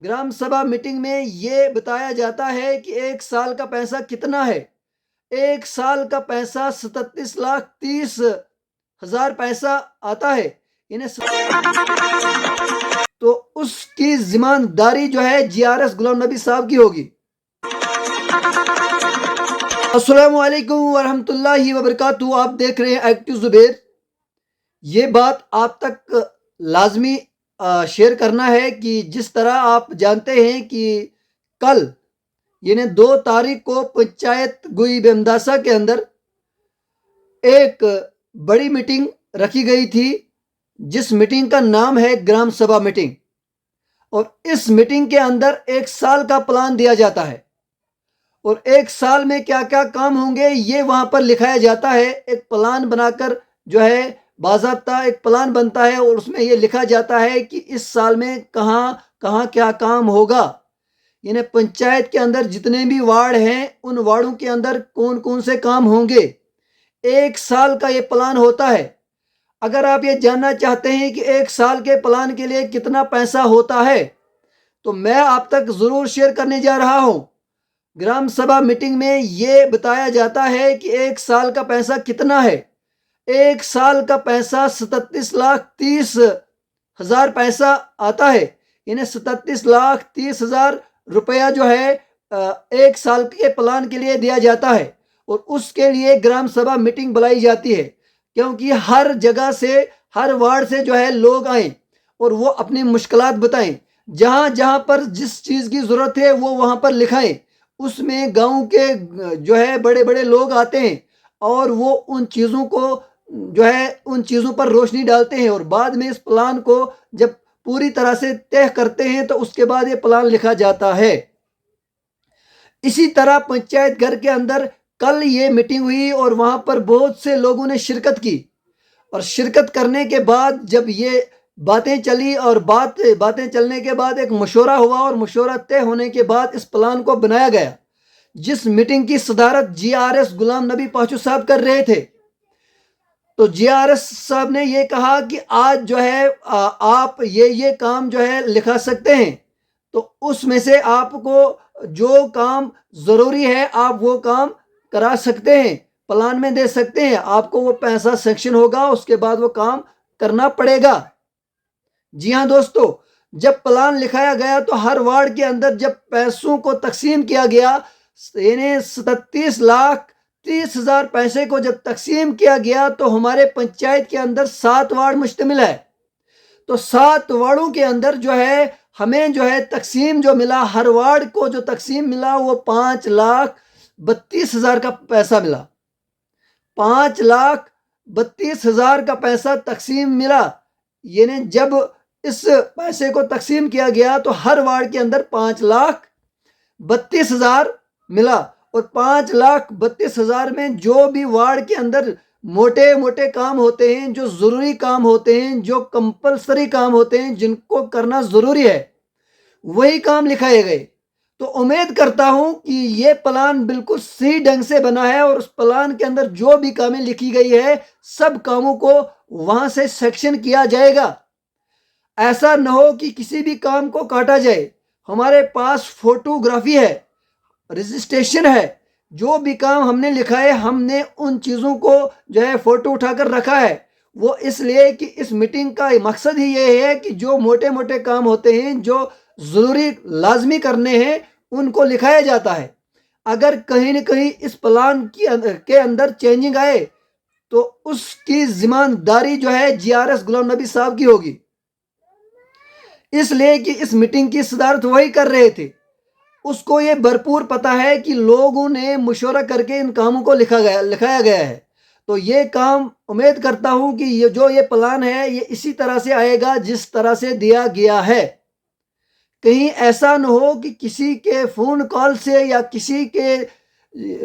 ग्राम सभा मीटिंग में ये बताया जाता है कि 1 साल का पैसा कितना है। 1 साल का पैसा 37,30,000 पैसा आता है। इन्हें तो उसकी जिम्मेदारी जो है GRS गुलाम नबी साहब की होगी। अस्सलामु अलैकुम वरहमतुल्लाहि वबरकातुहू। आप देख रहे हैं एक्टिव जुबेर। ये बात आप तक लाजमी शेयर करना है कि जिस तरह आप जानते हैं कि कल यानी 2 तारीख को पंचायत गुई बेमदासा के अंदर एक बड़ी मीटिंग रखी गई थी, जिस मीटिंग का नाम है ग्राम सभा मीटिंग। और इस मीटिंग के अंदर 1 साल का प्लान दिया जाता है और 1 साल में क्या क्या काम होंगे ये वहां पर लिखाया जाता है। एक प्लान बनाकर जो है बाज़ाब्ता एक प्लान बनता है और उसमें ये लिखा जाता है कि इस साल में कहाँ कहाँ क्या काम होगा। यानी पंचायत के अंदर जितने भी वार्ड हैं उन वार्डों के अंदर कौन कौन से काम होंगे। 1 साल का ये प्लान होता है। अगर आप ये जानना चाहते हैं कि 1 साल के प्लान के लिए कितना पैसा होता है तो मैं आप तक ज़रूर शेयर करने जा रहा हूँ। ग्राम सभा मीटिंग में ये बताया जाता है कि 1 साल का पैसा कितना है। 1 साल का पैसा 37,30,000 पैसा आता है। इन्हें 37,30,000 रुपया जो है 1 साल के प्लान के लिए दिया जाता है और उसके लिए ग्राम सभा मीटिंग बुलाई जाती है, क्योंकि हर जगह से हर वार्ड से जो है लोग आए और वो अपनी मुश्किलात बताएं। जहाँ जहाँ पर जिस चीज़ की ज़रूरत है वो वहाँ पर लिखाएं। उसमें गांव के जो है बड़े बड़े लोग आते हैं और वो उन चीज़ों को जो है उन चीज़ों पर रोशनी डालते हैं और बाद में इस प्लान को जब पूरी तरह से तय करते हैं तो उसके बाद ये प्लान लिखा जाता है। इसी तरह पंचायत घर के अंदर कल ये मीटिंग हुई और वहां पर बहुत से लोगों ने शिरकत की और शिरकत करने के बाद जब ये बातें चली और बातें चलने के बाद एक मशवरा हुआ और मशवरा तय होने के बाद इस प्लान को बनाया गया, जिस मीटिंग की सदारत GRS गुलाम नबी पाशु साहब कर रहे थे। तो GRS साहब ने ये कहा कि आज जो है आप ये काम जो है लिखा सकते हैं, तो उसमें से आपको जो काम ज़रूरी है आप वो काम करा सकते हैं, प्लान में दे सकते हैं। आपको वो पैसा सेक्शन होगा, उसके बाद वो काम करना पड़ेगा। जी हाँ दोस्तों, जब प्लान लिखाया गया तो हर वार्ड के अंदर जब पैसों को तकसीम किया गया, यानी 37,30,000 पैसे को जब तकसीम किया गया तो हमारे पंचायत के अंदर 7 वार्ड मुश्तमिल है। तो 7 वार्डों के अंदर जो है हमें जो है तकसीम जो मिला, हर वार्ड को जो तकसीम मिला वो 5,32,000 का पैसा मिला। 5,32,000 का पैसा तकसीम मिला। यानी जब इस पैसे को तकसीम किया गया तो हर वार्ड के अंदर 5,32,000 मिला और 5,32,000 में जो भी वार्ड के अंदर मोटे मोटे काम होते हैं, जो ज़रूरी काम होते हैं, जो कंपलसरी काम होते हैं, जिनको करना ज़रूरी है, वही काम लिखाए गए। तो उम्मीद करता हूं कि ये प्लान बिल्कुल सही ढंग से बना है और उस प्लान के अंदर जो भी कामें लिखी गई है सब कामों को वहां से सेक्शन किया जाएगा। ऐसा न हो कि किसी भी काम को काटा जाए। हमारे पास फोटोग्राफी है, रजिस्ट्रेशन है, जो भी काम हमने लिखा है हमने उन चीज़ों को जो है फ़ोटो उठाकर रखा है। वो इसलिए कि इस मीटिंग का मकसद ही ये है कि जो मोटे मोटे काम होते हैं, जो ज़रूरी लाजमी करने हैं, उनको लिखाया जाता है। अगर कहीं न कहीं इस प्लान के अंदर चेंजिंग आए तो उसकी जिम्मेदारी जो है GRS गुलाम नबी साहब की होगी, इसलिए कि इस मीटिंग की सदारत वही कर रहे थे। उसको ये भरपूर पता है कि लोगों ने मशवरा करके इन कामों को लिखाया गया है। तो ये काम उम्मीद करता हूं कि ये प्लान है ये इसी तरह से आएगा जिस तरह से दिया गया है। कहीं ऐसा न हो कि किसी के फ़ोन कॉल से या किसी के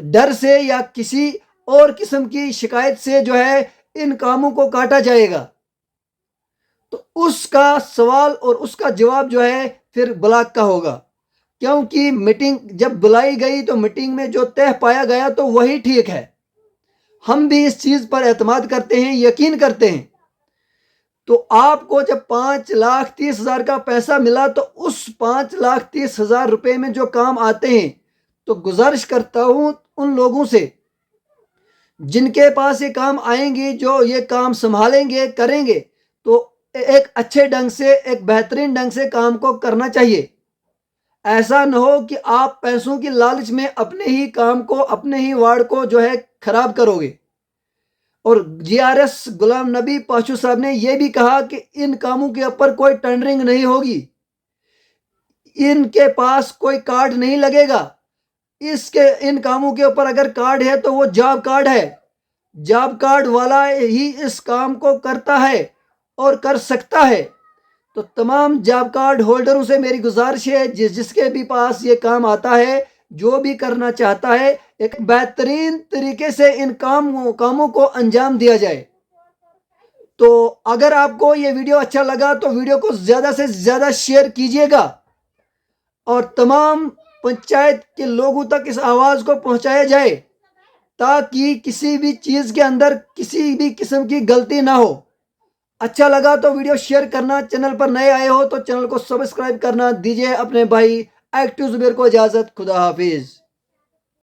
डर से या किसी और किस्म की शिकायत से जो है इन कामों को काटा जाएगा, तो उसका सवाल और उसका जवाब जो है फिर ब्लॉक का होगा। क्योंकि मीटिंग जब बुलाई गई तो मीटिंग में जो तय पाया गया तो वही ठीक है। हम भी इस चीज़ पर एतमाद करते हैं, यकीन करते हैं। तो आपको जब 5,30,000 का पैसा मिला तो उस 5,30,000 रुपए में जो काम आते हैं, तो गुजारिश करता हूं उन लोगों से जिनके पास ये काम आएंगे, जो ये काम संभालेंगे, करेंगे, तो एक अच्छे ढंग से, एक बेहतरीन ढंग से काम को करना चाहिए। ऐसा न हो कि आप पैसों की लालच में अपने ही काम को, अपने ही वार्ड को जो है खराब करोगे। और जीआरएस गुलाम नबी पाशु साहब ने यह भी कहा कि इन कामों के ऊपर कोई टेंडरिंग नहीं होगी, इनके पास कोई कार्ड नहीं लगेगा। इसके इन कामों के ऊपर अगर कार्ड है तो वो जॉब कार्ड है, जॉब कार्ड वाला ही इस काम को करता है और कर सकता है। तो तमाम जॉब कार्ड होल्डरों से मेरी गुजारिश है, जिसके भी पास ये काम आता है, जो भी करना चाहता है, एक बेहतरीन तरीके से इन कामों को अंजाम दिया जाए। तो अगर आपको ये वीडियो अच्छा लगा तो वीडियो को ज़्यादा से ज़्यादा शेयर कीजिएगा और तमाम पंचायत के लोगों तक इस आवाज़ को पहुंचाया जाए, ताकि किसी भी चीज़ के अंदर किसी भी किस्म की गलती ना हो। अच्छा लगा तो वीडियो शेयर करना, चैनल पर नए आए हो तो चैनल को सब्सक्राइब करना। दीजिए अपने भाई एक्टिव जुबेर को इजाज़त। खुदा हाफिज़।